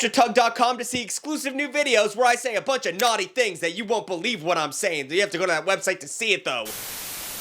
extratug.com to see exclusive new videos where I say a bunch of naughty things that you won't believe what I'm saying. You have to go to that website to see it, though.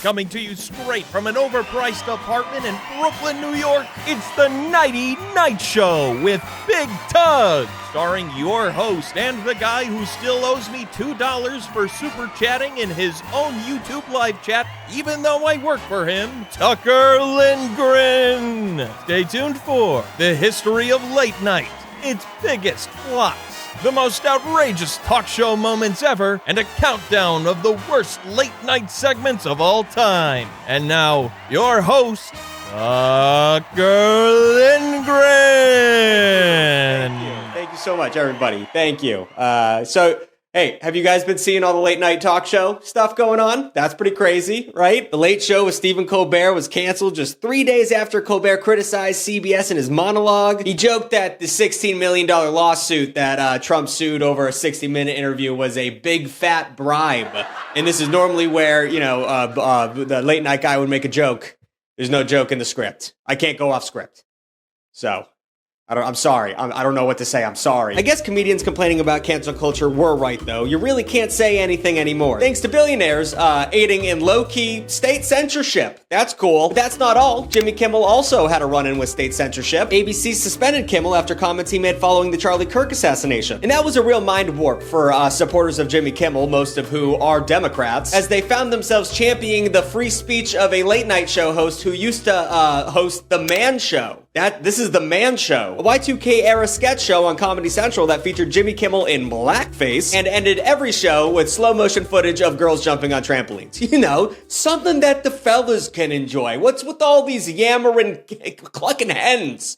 Coming to you straight from an overpriced apartment in Brooklyn, New York, it's the Nighty Night Show with Big Tug, starring your host and the guy who still owes me $2 for super chatting in his own YouTube live chat, even though I work for him, Tucker Lindgren. Stay tuned for the history of late night, its biggest flops, the most outrageous talk show moments ever, and a countdown of the worst late night segments of all time. And now, your host, Tucker Lindgren. Thank you so much, everybody. Thank you. Hey, have you guys been seeing all the late night talk show stuff going on? That's pretty crazy, right? The Late Show with Stephen Colbert was canceled just 3 days after Colbert criticized CBS in his monologue. He joked that the $16 million lawsuit that Trump sued over a 60-minute interview was a big fat bribe. And this is normally where, the late night guy would make a joke. There's no joke in the script. I can't go off script. So... I'm sorry. I don't know what to say. I'm sorry. I guess comedians complaining about cancel culture were right, though. You really can't say anything anymore. Thanks to billionaires aiding in low-key state censorship. That's cool. But that's not all. Jimmy Kimmel also had a run-in with state censorship. ABC suspended Kimmel after comments he made following the Charlie Kirk assassination. And that was a real mind warp for supporters of Jimmy Kimmel, most of who are Democrats, as they found themselves championing the free speech of a late-night show host who used to host The Man Show. This is The Man Show, a Y2K-era sketch show on Comedy Central that featured Jimmy Kimmel in blackface and ended every show with slow-motion footage of girls jumping on trampolines. You know, something that the fellas can enjoy. What's with all these yammering, clucking hens?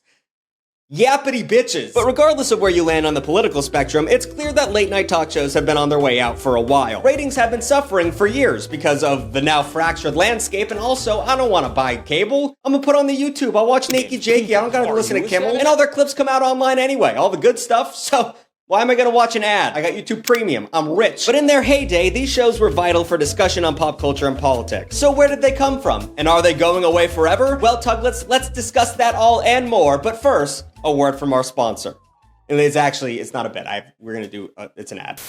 Yappity bitches. But regardless of where you land on the political spectrum, it's clear that late night talk shows have been on their way out for a while. Ratings have been suffering for years because of the now fractured landscape, and also, I don't want to buy cable. I'm gonna put on the YouTube. I'll watch Naked Jakey. I don't gotta listen to Kimmel. And all their clips come out online anyway. All the good stuff. So... why am I gonna watch an ad? I got YouTube Premium. I'm rich. But in their heyday, these shows were vital for discussion on pop culture and politics. So where did they come from? And are they going away forever? Well, Tug, let's discuss that all and more. But first, a word from our sponsor. And it's not a bit. We're gonna do, it's an ad.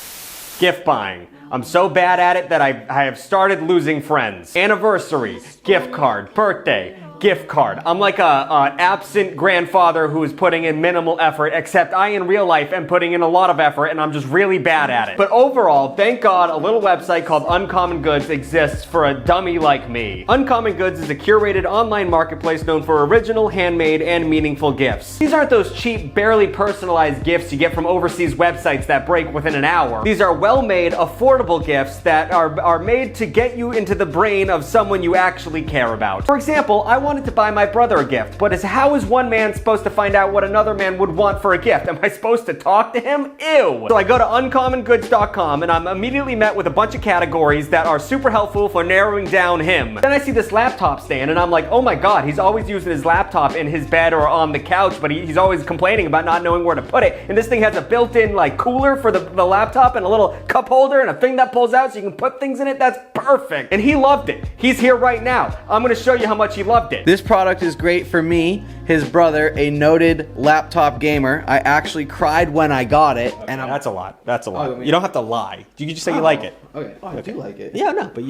Gift buying. I'm so bad at it that I have started losing friends. Anniversary, gift card, birthday, gift card. I'm like an absent grandfather who is putting in minimal effort, except I in real life am putting in a lot of effort and I'm just really bad at it. But overall, thank God a little website called Uncommon Goods exists for a dummy like me. Uncommon Goods is a curated online marketplace known for original, handmade, and meaningful gifts. These aren't those cheap, barely personalized gifts you get from overseas websites that break within an hour. These are well-made, affordable gifts that are made to get you into the brain of someone you actually care about. For example, I wanted to buy my brother a gift, but how is one man supposed to find out what another man would want for a gift? Am I supposed to talk to him? Ew! So I go to uncommongoods.com and I'm immediately met with a bunch of categories that are super helpful for narrowing down him. Then I see this laptop stand and I'm like, oh my god, he's always using his laptop in his bed or on the couch, but he's always complaining about not knowing where to put it. And this thing has a built-in cooler for the laptop and a little cup holder and a thing that pulls out so you can put things in it. That's perfect. And he loved it. He's here right now. I'm gonna show you how much he loved it. This product is great for me, his brother, a noted laptop gamer. I actually cried when I got it. Okay, and that's a lot. That's a lot. Oh, you don't have to lie. You can just say you like it. Okay. Oh, I do like it. Yeah, no, but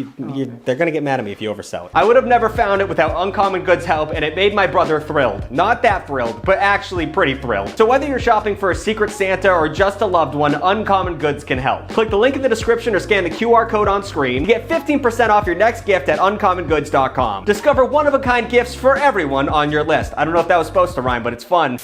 they're gonna get mad at me if you oversell it. I would have never found it without Uncommon Goods' help, and it made my brother thrilled. Not that thrilled, but actually pretty thrilled. So whether you're shopping for a Secret Santa or just a loved one, Uncommon Goods can help. Click the link in the description or scan the QR code on screen. Get 15% off your next gift at uncommonGoods.com. Discover one-of-a-kind gifts for everyone on your list. I don't know if that was supposed to rhyme, but it's fun.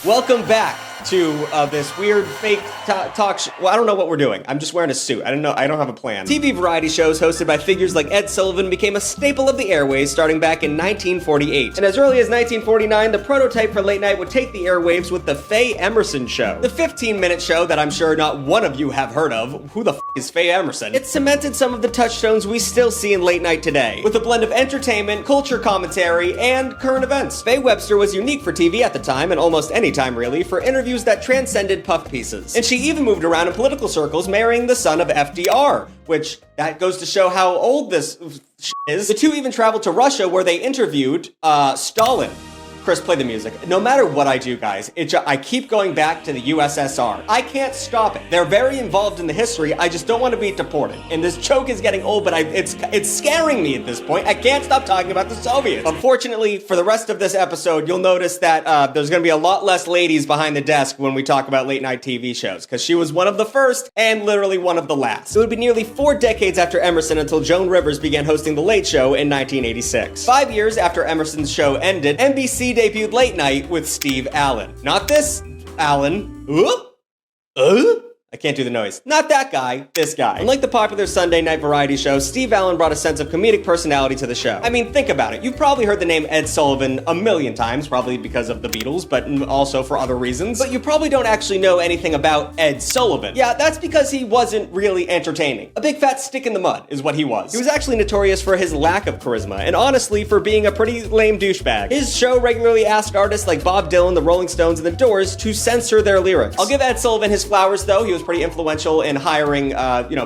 Welcome back to this weird fake talk show. Well, I don't know what we're doing. I'm just wearing a suit. I don't have a plan. TV variety shows hosted by figures like Ed Sullivan became a staple of the airwaves starting back in 1948. And as early as 1949, the prototype for late night would take the airwaves with the Faye Emerson Show. The 15-minute show that I'm sure not one of you have heard of. Who the f*** is Faye Emerson? It cemented some of the touchstones we still see in late night today, with a blend of entertainment, culture commentary, and current events. Faye Webster was unique for TV at the time, and almost any time really, for interviews that transcended puff pieces. And she even moved around in political circles, marrying the son of FDR, which that goes to show how old this is. The two even traveled to Russia where they interviewed Stalin. Chris, play the music. No matter what I do, guys, I keep going back to the USSR. I can't stop it. They're very involved in the history. I just don't want to be deported. And this joke is getting old, but it's scaring me at this point. I can't stop talking about the Soviets. Unfortunately, for the rest of this episode, you'll notice that there's going to be a lot less ladies behind the desk when we talk about late night TV shows, because she was one of the first and literally one of the last. It would be nearly 4 decades after Emerson until Joan Rivers began hosting The Late Show in 1986. 5 years after Emerson's show ended, NBC debuted Late Night with Steve Allen. Not this Allen. I can't do the noise. Not that guy, this guy. Unlike the popular Sunday night variety show, Steve Allen brought a sense of comedic personality to the show. I mean, think about it. You've probably heard the name Ed Sullivan a million times, probably because of the Beatles, but also for other reasons. But you probably don't actually know anything about Ed Sullivan. Yeah, that's because he wasn't really entertaining. A big fat stick in the mud is what he was. He was actually notorious for his lack of charisma, and honestly, for being a pretty lame douchebag. His show regularly asked artists like Bob Dylan, the Rolling Stones, and the Doors to censor their lyrics. I'll give Ed Sullivan his flowers, though. He was pretty influential in hiring,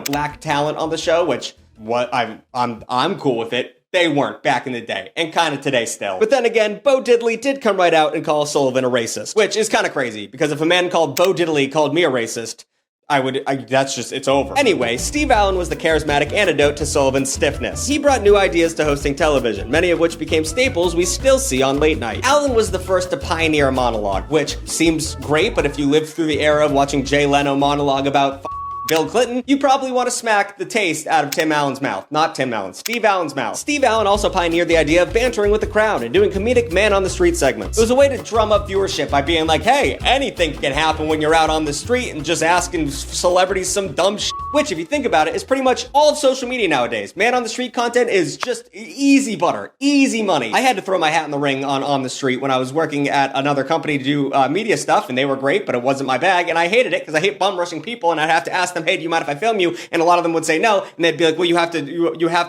black talent on the show, which I'm cool with it. They weren't back in the day, and kind of today still. But then again, Bo Diddley did come right out and call Sullivan a racist, which is kind of crazy, because if a man called Bo Diddley called me a racist, it's over. Anyway, Steve Allen was the charismatic antidote to Sullivan's stiffness. He brought new ideas to hosting television, many of which became staples we still see on late night. Allen was the first to pioneer a monologue, which seems great, but if you lived through the era of watching Jay Leno monologue about Bill Clinton, you probably want to smack the taste out of Tim Allen's mouth. Not Tim Allen, Steve Allen's mouth. Steve Allen also pioneered the idea of bantering with the crowd and doing comedic man-on-the-street segments. It was a way to drum up viewership by being like, hey, anything can happen when you're out on the street and just asking celebrities some dumb shit. Which, if you think about it, is pretty much all of social media nowadays. Man-on-the-street content is just easy butter, easy money. I had to throw my hat in the ring on the street when I was working at another company to do media stuff, and they were great, but it wasn't my bag, and I hated it because I hate bum rushing people, and I'd have to ask them, hey, do you mind if I film you? And a lot of them would say no, and they'd be like, well, you have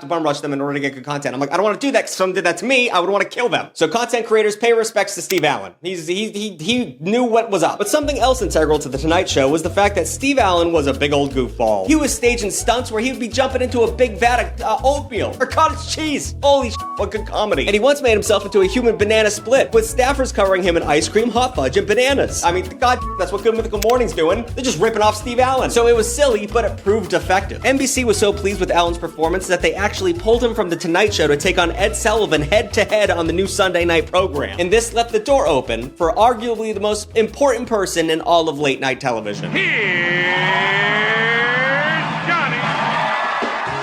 to bum rush them in order to get good content. I'm like, I don't want to do that, because if someone did that to me, I would want to kill them. So content creators pay respects to Steve Allen. He knew what was up. But something else integral to The Tonight Show was the fact that Steve Allen was a big old goofball. He was staging stunts where he would be jumping into a big vat of oatmeal or cottage cheese. Holy shit, what good comedy. And he once made himself into a human banana split, with staffers covering him in ice cream, hot fudge, and bananas. I mean, god, that's what Good Mythical Morning's doing. They're just ripping off Steve Allen. So it was silly, but it proved effective. NBC was so pleased with Allen's performance that they actually pulled him from The Tonight Show to take on Ed Sullivan head-to-head on the new Sunday night program. And this left the door open for arguably the most important person in all of late night television.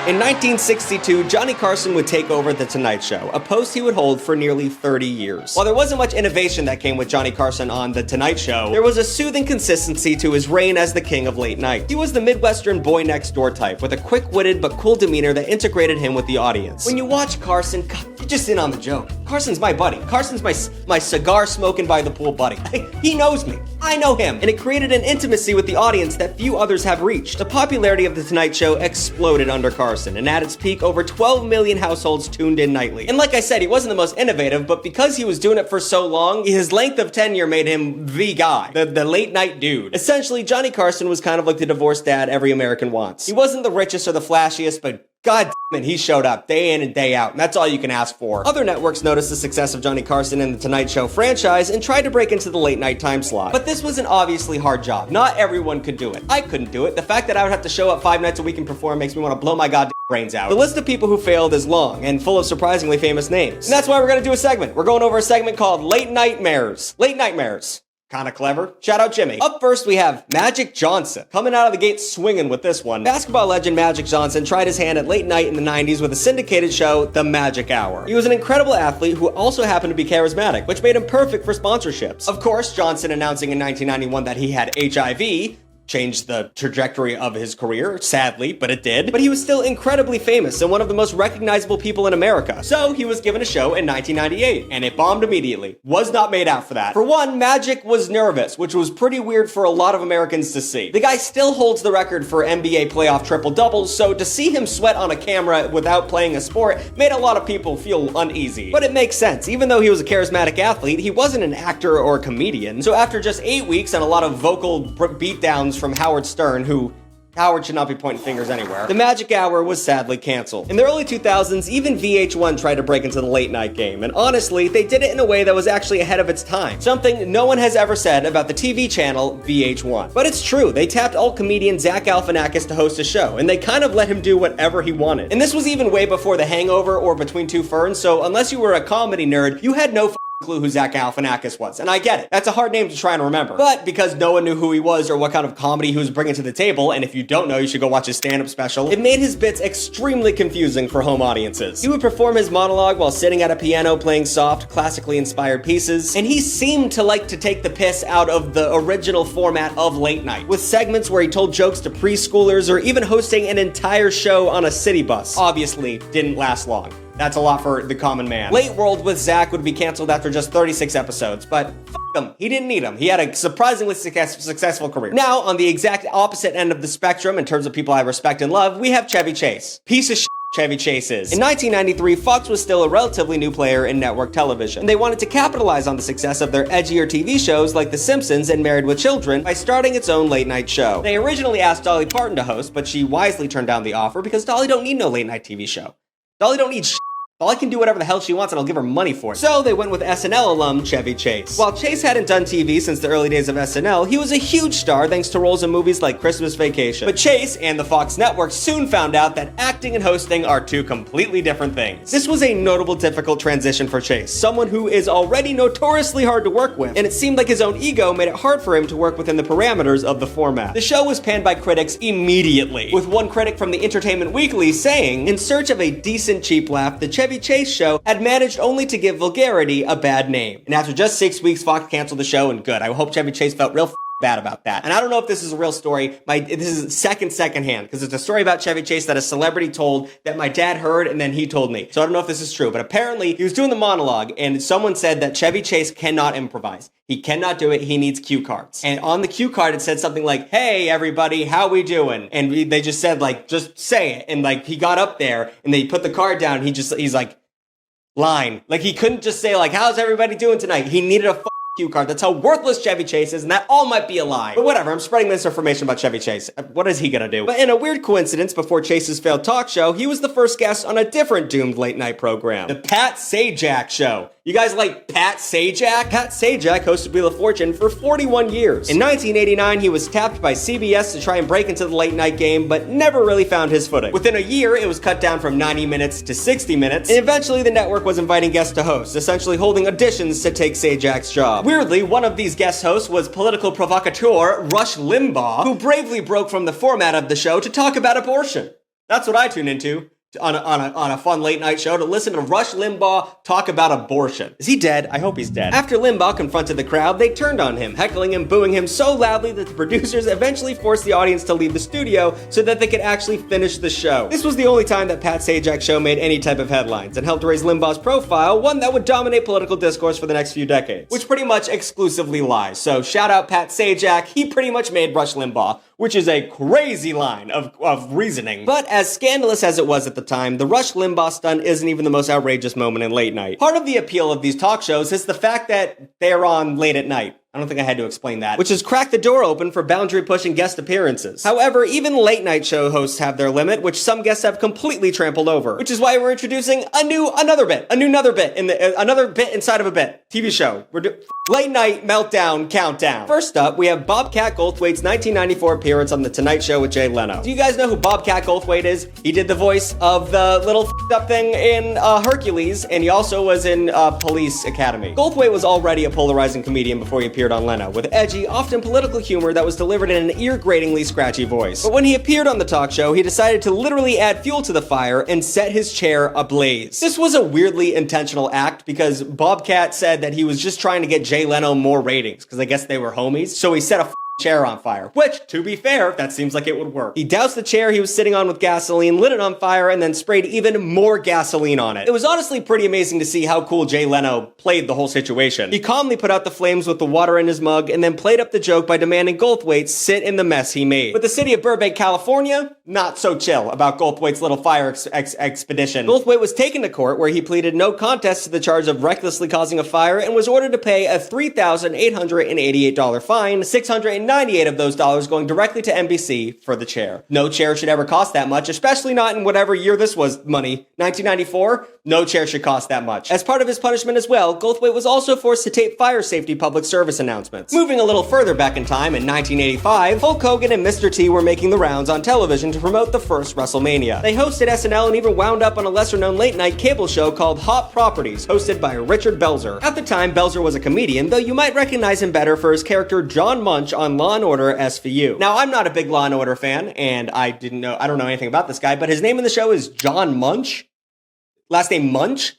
In 1962, Johnny Carson would take over The Tonight Show, a post he would hold for nearly 30 years. While there wasn't much innovation that came with Johnny Carson on The Tonight Show, there was a soothing consistency to his reign as the king of late night. He was the Midwestern boy next door type, with a quick-witted but cool demeanor that integrated him with the audience. When you watch Carson, God, you're just in on the joke. Carson's my buddy. Carson's my cigar-smoking by the pool buddy. He knows me. I know him. And it created an intimacy with the audience that few others have reached. The popularity of The Tonight Show exploded under Carson, and at its peak, over 12 million households tuned in nightly. And like I said, he wasn't the most innovative, but because he was doing it for so long, his length of tenure made him the guy, the late night dude. Essentially, Johnny Carson was kind of like the divorced dad every American wants. He wasn't the richest or the flashiest, but god damn it, he showed up day in and day out, and that's all you can ask for. Other networks noticed the success of Johnny Carson and the Tonight Show franchise and tried to break into the late night time slot. But this was an obviously hard job. Not everyone could do it. I couldn't do it. The fact that I would have to show up 5 nights a week and perform makes me want to blow my goddamn brains out. The list of people who failed is long and full of surprisingly famous names. And that's why we're gonna do a segment. We're going over a segment called Late Nightmares. Late Nightmares. Kinda clever. Shout out Jimmy. Up first, we have Magic Johnson. Coming out of the gate swinging with this one. Basketball legend Magic Johnson tried his hand at late night in the 90s with a syndicated show, The Magic Hour. He was an incredible athlete who also happened to be charismatic, which made him perfect for sponsorships. Of course, Johnson announcing in 1991 that he had HIV changed the trajectory of his career, sadly, but it did. But he was still incredibly famous and one of the most recognizable people in America. So he was given a show in 1998, and it bombed immediately. Was not made out for that. For one, Magic was nervous, which was pretty weird for a lot of Americans to see. The guy still holds the record for NBA playoff triple-doubles, so to see him sweat on a camera without playing a sport made a lot of people feel uneasy. But it makes sense. Even though he was a charismatic athlete, he wasn't an actor or a comedian. So after just 8 weeks and a lot of vocal beatdowns from Howard Stern, who Howard should not be pointing fingers anywhere. The Magic Hour was sadly canceled. In the early 2000s, even VH1 tried to break into the late night game, and honestly, they did it in a way that was actually ahead of its time. Something no one has ever said about the TV channel VH1. But it's true, they tapped alt comedian Zach Galifianakis to host a show, and they kind of let him do whatever he wanted. And this was even way before The Hangover or Between Two Ferns, so unless you were a comedy nerd, you had no clue who Zach Galifianakis was, and I get it. That's a hard name to try and remember. But because no one knew who he was or what kind of comedy he was bringing to the table, and if you don't know, you should go watch his stand-up special, it made his bits extremely confusing for home audiences. He would perform his monologue while sitting at a piano playing soft, classically inspired pieces, and he seemed to like to take the piss out of the original format of late night, with segments where he told jokes to preschoolers or even hosting an entire show on a city bus. Obviously, didn't last long. That's a lot for the common man. Late World with Zach would be canceled after just 36 episodes, but f*** him. He didn't need him. He had a surprisingly successful career. Now, on the exact opposite end of the spectrum in terms of people I respect and love, we have Chevy Chase. Piece of shit Chevy Chase is. In 1993, Fox was still a relatively new player in network television, and they wanted to capitalize on the success of their edgier TV shows like The Simpsons and Married with Children by starting its own late night show. They originally asked Dolly Parton to host, but she wisely turned down the offer because Dolly don't need no late night TV show. Dolly don't need shit. Dolly can do whatever the hell she wants and I'll give her money for it. So they went with SNL alum Chevy Chase. While Chase hadn't done TV since the early days of SNL, he was a huge star thanks to roles in movies like Christmas Vacation. But Chase and the Fox network soon found out that acting and hosting are two completely different things. This was a notable difficult transition for Chase, someone who is already notoriously hard to work with, and it seemed like his own ego made it hard for him to work within the parameters of the format. The show was panned by critics immediately, with one critic from the Entertainment Weekly saying, "In search of a decent cheap laugh, the Chevy Chase show had managed only to give vulgarity a bad name." And after just 6 weeks, Fox canceled the show, and good. I hope Chevy Chase felt real bad about that. And I don't know if this is a real story. This is secondhand, because it's a story about Chevy Chase that a celebrity told that my dad heard, and then he told me. So I don't know if this is true, but apparently he was doing the monologue, and someone said that Chevy Chase cannot improvise. He cannot do it. He needs cue cards. And on the cue card, it said something like, "Hey, everybody, how we doing?" And they just said, like, just say it. And, like, he got up there, and they put the card down, and he's like, line. Like, he couldn't just say, like, "How's everybody doing tonight?" He needed a cue card. That's how worthless Chevy Chase is, and that all might be a lie. But whatever, I'm spreading misinformation about Chevy Chase. What is he gonna do? But in a weird coincidence, before Chase's failed talk show, he was the first guest on a different doomed late night program, The Pat Sajak Show. You guys like Pat Sajak? Pat Sajak hosted Wheel of Fortune for 41 years. In 1989, he was tapped by CBS to try and break into the late night game, but never really found his footing. Within a year, it was cut down from 90 minutes to 60 minutes, and eventually the network was inviting guests to host, essentially holding auditions to take Sajak's job. Weirdly, one of these guest hosts was political provocateur Rush Limbaugh, who bravely broke from the format of the show to talk about abortion. That's what I tune into. On a fun late night show to listen to Rush Limbaugh talk about abortion. Is he dead? I hope he's dead. After Limbaugh confronted the crowd, they turned on him, heckling him, booing him so loudly that the producers eventually forced the audience to leave the studio so that they could actually finish the show. This was the only time that Pat Sajak's show made any type of headlines and helped raise Limbaugh's profile, one that would dominate political discourse for the next few decades, which pretty much exclusively lies. So shout out Pat Sajak, he pretty much made Rush Limbaugh, which is a crazy line of reasoning. But as scandalous as it was at the time, the Rush Limbaugh stunt isn't even the most outrageous moment in late night. Part of the appeal of these talk shows is the fact that they're on late at night. I don't think I had to explain that, which has cracked the door open for boundary-pushing guest appearances. However, even late-night show hosts have their limit, which some guests have completely trampled over, which is why we're introducing another bit inside of a bit. TV show. Late Night Meltdown Countdown. First up, we have Bobcat Goldthwait's 1994 appearance on The Tonight Show with Jay Leno. Do you guys know who Bobcat Goldthwait is? He did the voice of the little f***ed-up thing in Hercules, and he also was in Police Academy. Goldthwait was already a polarizing comedian before he appeared on Leno, with edgy, often political humor that was delivered in an ear-gratingly scratchy voice. But when he appeared on the talk show, he decided to literally add fuel to the fire and set his chair ablaze. This was a weirdly intentional act because Bobcat said that he was just trying to get Jay Leno more ratings, because I guess they were homies, so he set a chair on fire, which, to be fair, that seems like it would work. He doused the chair he was sitting on with gasoline, lit it on fire, and then sprayed even more gasoline on it. It was honestly pretty amazing to see how cool Jay Leno played the whole situation. He calmly put out the flames with the water in his mug, and then played up the joke by demanding Goldthwait sit in the mess he made. With the city of Burbank, California, not so chill about Goldthwait's little fire expedition. Goldthwait was taken to court where he pleaded no contest to the charge of recklessly causing a fire and was ordered to pay a $3,888 fine, $698 of those dollars going directly to NBC for the chair. No chair should ever cost that much, especially not in whatever year this was money. 1994? No chair should cost that much. As part of his punishment as well, Goldthwait was also forced to tape fire safety public service announcements. Moving a little further back in time, in 1985, Hulk Hogan and Mr. T were making the rounds on television to promote the first WrestleMania. They hosted SNL and even wound up on a lesser-known late-night cable show called Hot Properties, hosted by Richard Belzer. At the time, Belzer was a comedian, though you might recognize him better for his character John Munch on Law & Order SVU. Now, I'm not a big Law & Order fan, and I don't know anything about this guy, but his name in the show is John Munch. Last name Munch?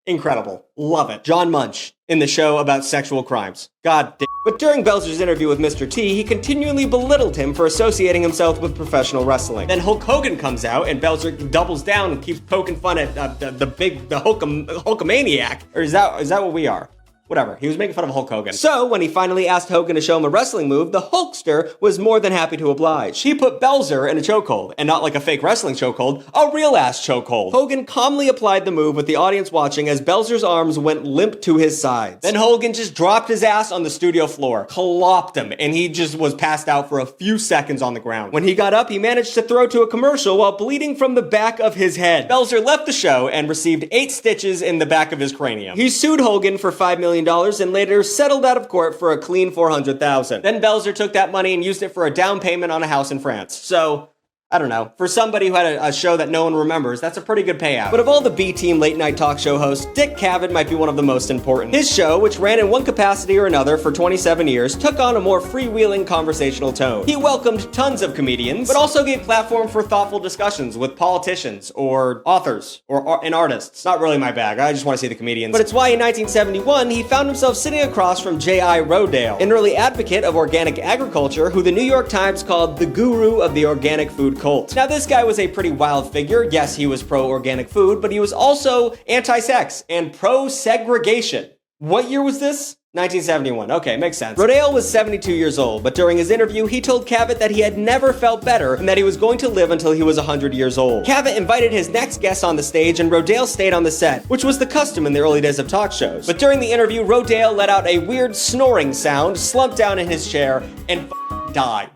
Incredible. Love it. John Munch in the show about sexual crimes. God damn. But during Belzer's interview with Mr. T, he continually belittled him for associating himself with professional wrestling. Then Hulk Hogan comes out, and Belzer doubles down and keeps poking fun at the Hulkamaniac. Or is that what we are? Whatever, he was making fun of Hulk Hogan. So, when he finally asked Hogan to show him a wrestling move, the Hulkster was more than happy to oblige. He put Belzer in a chokehold, and not like a fake wrestling chokehold, a real-ass chokehold. Hogan calmly applied the move with the audience watching as Belzer's arms went limp to his sides. Then Hogan just dropped his ass on the studio floor, clopped him, and he just was passed out for a few seconds on the ground. When he got up, he managed to throw to a commercial while bleeding from the back of his head. Belzer left the show and received 8 stitches in the back of his cranium. He sued Hogan for $5 million and later settled out of court for a clean $400,000. Then Belzer took that money and used it for a down payment on a house in France. So, I don't know. For somebody who had a show that no one remembers, that's a pretty good payout. But of all the B-team late-night talk show hosts, Dick Cavett might be one of the most important. His show, which ran in one capacity or another for 27 years, took on a more freewheeling conversational tone. He welcomed tons of comedians, but also gave platform for thoughtful discussions with politicians, or authors, and artists. Not really my bag, I just want to see the comedians. But it's why in 1971, he found himself sitting across from J.I. Rodale, an early advocate of organic agriculture who the New York Times called the guru of the organic food cult. Now, this guy was a pretty wild figure. Yes, he was pro-organic food, but he was also anti-sex and pro-segregation. What year was this? 1971. Okay, makes sense. Rodale was 72 years old, but during his interview, he told Cavett that he had never felt better and that he was going to live until he was 100 years old. Cavett invited his next guest on the stage, and Rodale stayed on the set, which was the custom in the early days of talk shows. But during the interview, Rodale let out a weird snoring sound, slumped down in his chair, and died.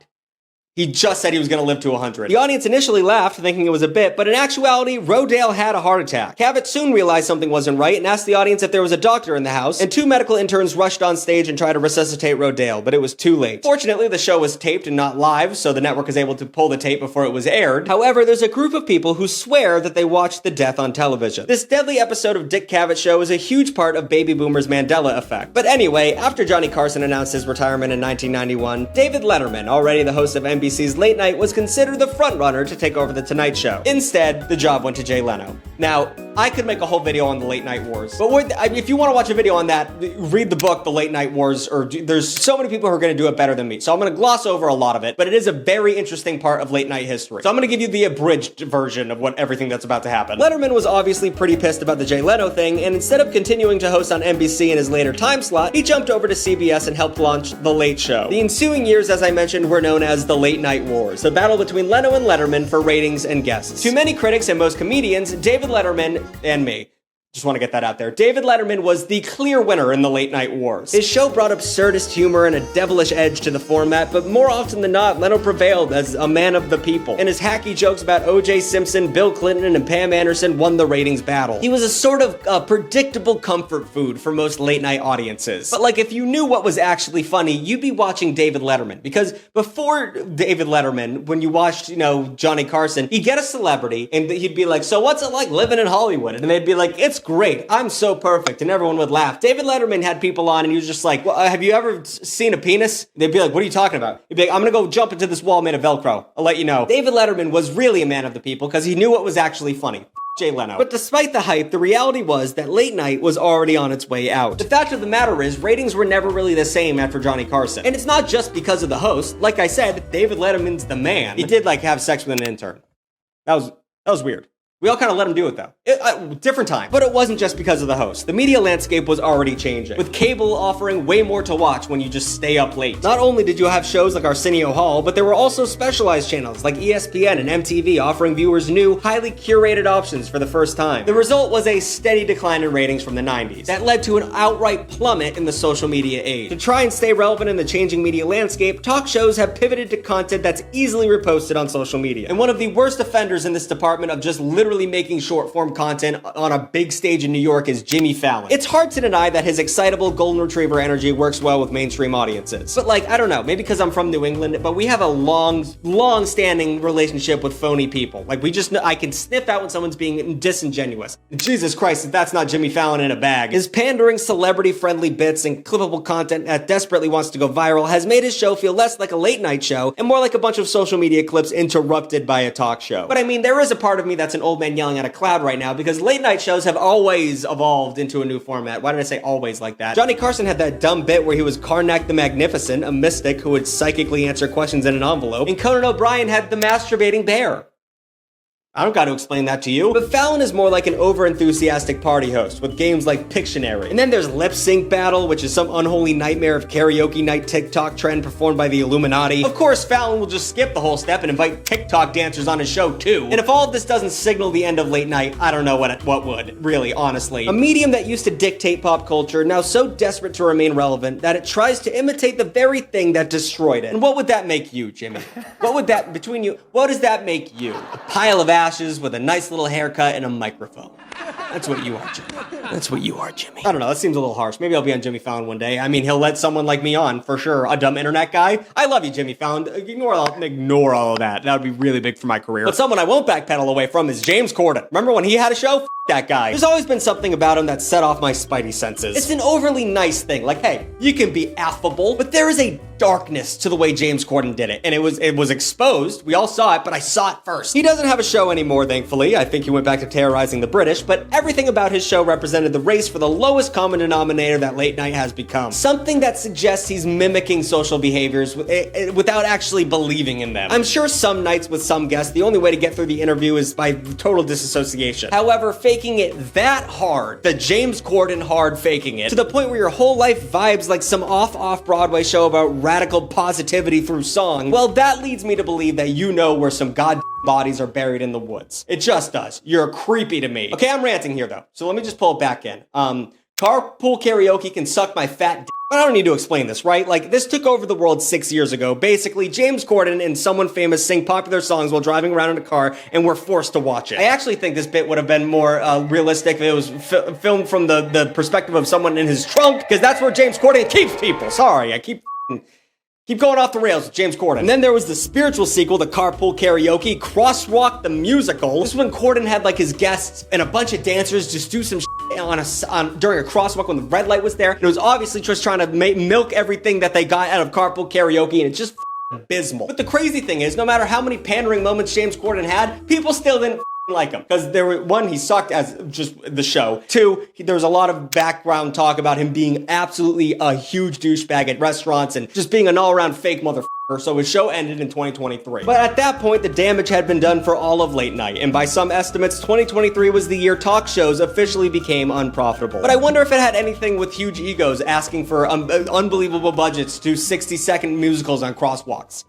He just said he was going to live to 100. The audience initially laughed, thinking it was a bit, but in actuality, Rodale had a heart attack. Cavett soon realized something wasn't right and asked the audience if there was a doctor in the house, and 2 medical interns rushed on stage and tried to resuscitate Rodale, but it was too late. Fortunately, the show was taped and not live, so the network was able to pull the tape before it was aired. However, there's a group of people who swear that they watched the death on television. This deadly episode of Dick Cavett's show is a huge part of baby boomers' Mandela effect. But anyway, after Johnny Carson announced his retirement in 1991, David Letterman, already the host of NBC's Late Night, was considered the frontrunner to take over The Tonight Show. Instead, the job went to Jay Leno. Now, I could make a whole video on the Late Night Wars, but if you want to watch a video on that, read the book, The Late Night Wars, or there's so many people who are going to do it better than me, so I'm going to gloss over a lot of it, but it is a very interesting part of late night history. So I'm going to give you the abridged version of everything that's about to happen. Letterman was obviously pretty pissed about the Jay Leno thing, and instead of continuing to host on NBC in his later time slot, he jumped over to CBS and helped launch The Late Show. The ensuing years, as I mentioned, were known as the Late Night Wars, the battle between Leno and Letterman for ratings and guests. To many critics and most comedians, David Letterman and me. Just want to get that out there. David Letterman was the clear winner in the Late Night Wars. His show brought absurdist humor and a devilish edge to the format, but more often than not, Leno prevailed as a man of the people. And his hacky jokes about O.J. Simpson, Bill Clinton, and Pam Anderson won the ratings battle. He was a sort of predictable comfort food for most late night audiences. But like, if you knew what was actually funny, you'd be watching David Letterman. Because before David Letterman, when you watched, Johnny Carson, he'd get a celebrity and he'd be like, so what's it like living in Hollywood? And they'd be like, it's great. I'm so perfect. And everyone would laugh. David Letterman had people on and he was just like, well, have you ever seen a penis? They'd be like, what are you talking about? He'd be like, I'm going to go jump into this wall made of Velcro. I'll let you know. David Letterman was really a man of the people because he knew what was actually funny. Jay Leno. But despite the hype, the reality was that late night was already on its way out. The fact of the matter is, ratings were never really the same after Johnny Carson. And it's not just because of the host. Like I said, David Letterman's the man. He did have sex with an intern. That was weird. We all kind of let him do it, though. Different time. But it wasn't just because of the host. The media landscape was already changing, with cable offering way more to watch when you just stay up late. Not only did you have shows like Arsenio Hall, but there were also specialized channels like ESPN and MTV offering viewers new, highly curated options for the first time. The result was a steady decline in ratings from the 90s. That led to an outright plummet in the social media age. To try and stay relevant in the changing media landscape, talk shows have pivoted to content that's easily reposted on social media. And one of the worst offenders in this department of just literally making short-form content on a big stage in New York is Jimmy Fallon. It's hard to deny that his excitable golden retriever energy works well with mainstream audiences. But like, I don't know, maybe because I'm from New England, but we have a long-standing relationship with phony people. Like, I can sniff out when someone's being disingenuous. Jesus Christ, if that's not Jimmy Fallon in a bag. His pandering, celebrity-friendly bits and clippable content that desperately wants to go viral has made his show feel less like a late-night show and more like a bunch of social media clips interrupted by a talk show. But I mean, there is a part of me that's an old man yelling at a cloud right now, because late night shows have always evolved into a new format. Why did I say always like that? Johnny Carson had that dumb bit where he was Karnak the Magnificent, a mystic who would psychically answer questions in an envelope, and Conan O'Brien had the masturbating bear. I don't got to explain that to you. But Fallon is more like an over-enthusiastic party host with games like Pictionary. And then there's Lip Sync Battle, which is some unholy nightmare of karaoke night TikTok trend performed by the Illuminati. Of course, Fallon will just skip the whole step and invite TikTok dancers on his show too. And if all of this doesn't signal the end of late night, I don't know what would, really, honestly. A medium that used to dictate pop culture, now so desperate to remain relevant that it tries to imitate the very thing that destroyed it. And what would that make you, Jimmy? What does that make you? A pile of ashes with a nice little haircut and a microphone. That's what you are, Jimmy. That's what you are, Jimmy. I don't know, that seems a little harsh. Maybe I'll be on Jimmy Fallon one day. I mean, he'll let someone like me on, for sure. A dumb internet guy. I love you, Jimmy Fallon. Ignore all of that. That would be really big for my career. But someone I won't backpedal away from is James Corden. Remember when he had a show? F that guy. There's always been something about him that set off my spidey senses. It's an overly nice thing. Like, hey, you can be affable, but there is a darkness to the way James Corden did it. And it was exposed. We all saw it, but I saw it first. He doesn't have a show anymore, thankfully. I think he went back to terrorizing the British, but everything about his show represented the race for the lowest common denominator that late night has become. Something that suggests he's mimicking social behaviors without actually believing in them. I'm sure some nights with some guests, the only way to get through the interview is by total disassociation. However, faking it that hard, the James Corden hard faking it, to the point where your whole life vibes like some off-Broadway show about radical positivity through song, well, that leads me to believe that you know where some goddamn bodies are buried in the woods. It just does. You're creepy to me. Okay, I'm ranting here though, so let me just pull it back in. Carpool karaoke can suck my fat d. I don't need to explain this, right? Like, this took over the world 6 years ago. Basically, James Corden and someone famous sing popular songs while driving around in a car, and we're forced to watch it. I actually think this bit would have been more realistic if it was filmed from the perspective of someone in his trunk, because that's where James Corden keeps people. Sorry, I keep going off the rails with James Corden. And then there was the spiritual sequel, the Carpool Karaoke, Crosswalk the Musical. This is when Corden had like his guests and a bunch of dancers just do some during a crosswalk when the red light was there. And it was obviously just trying to milk everything that they got out of Carpool Karaoke, and it's just abysmal. But the crazy thing is, no matter how many pandering moments James Corden had, people still didn't like him. Because one, he sucked as just the show. Two, there was a lot of background talk about him being absolutely a huge douchebag at restaurants and just being an all-around fake motherfucker. So his show ended in 2023. But at that point, the damage had been done for all of late night. And by some estimates, 2023 was the year talk shows officially became unprofitable. But I wonder if it had anything with huge egos asking for unbelievable budgets to 60-second musicals on crosswalks.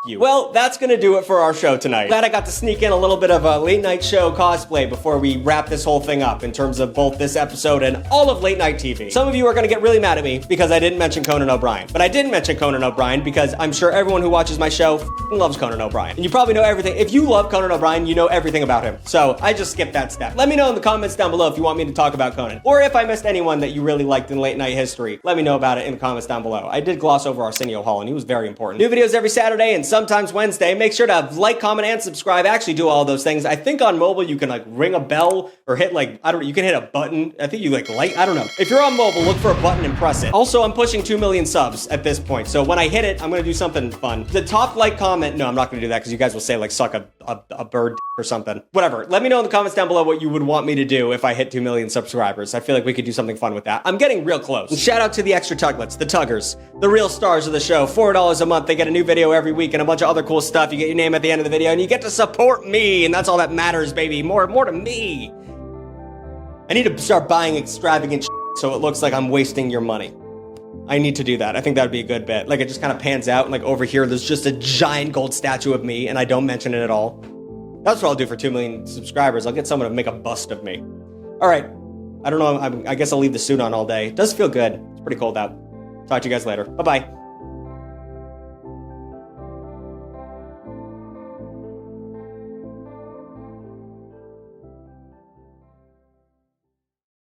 You. Well, that's gonna do it for our show tonight. Glad I got to sneak in a little bit of a late night show cosplay before we wrap this whole thing up in terms of both this episode and all of late night TV. Some of you are gonna get really mad at me because I didn't mention Conan O'Brien. But I didn't mention Conan O'Brien because I'm sure everyone who watches my show loves Conan O'Brien. And you probably know everything. If you love Conan O'Brien, you know everything about him. So I just skipped that step. Let me know in the comments down below if you want me to talk about Conan. Or if I missed anyone that you really liked in late night history. Let me know about it in the comments down below. I did gloss over Arsenio Hall and he was very important. New videos every Saturday and sometimes Wednesday. Make sure to like, comment, and subscribe. I actually do all those things. I think on mobile you can like ring a bell or hit like, I don't know, you can hit a button. I think you like I don't know. If you're on mobile, look for a button and press it. Also, I'm pushing 2 million subs at this point. So when I hit it, I'm gonna do something fun. The top like comment, no, I'm not gonna do that because you guys will say like suck a bird or something. Whatever. Let me know in the comments down below what you would want me to do if I hit 2 million subscribers. I feel like we could do something fun with that. I'm getting real close. And shout out to the extra Tuglets, the Tuggers, the real stars of the show. $4 a month. They get a new video every week and and a bunch of other cool stuff. You get your name at the end of the video, and you get to support me, and that's all that matters, baby. More to me. I need to start buying extravagant so it looks like I'm wasting your money. I need to do that. I think that would be a good bet. Like, it just kind of pans out, and like over here, there's just a giant gold statue of me, and I don't mention it at all. That's what I'll do for 2 million subscribers. I'll get someone to make a bust of me. All right. I don't know. I guess I'll leave the suit on all day. It does feel good. It's pretty cold out. Talk to you guys later. Bye-bye.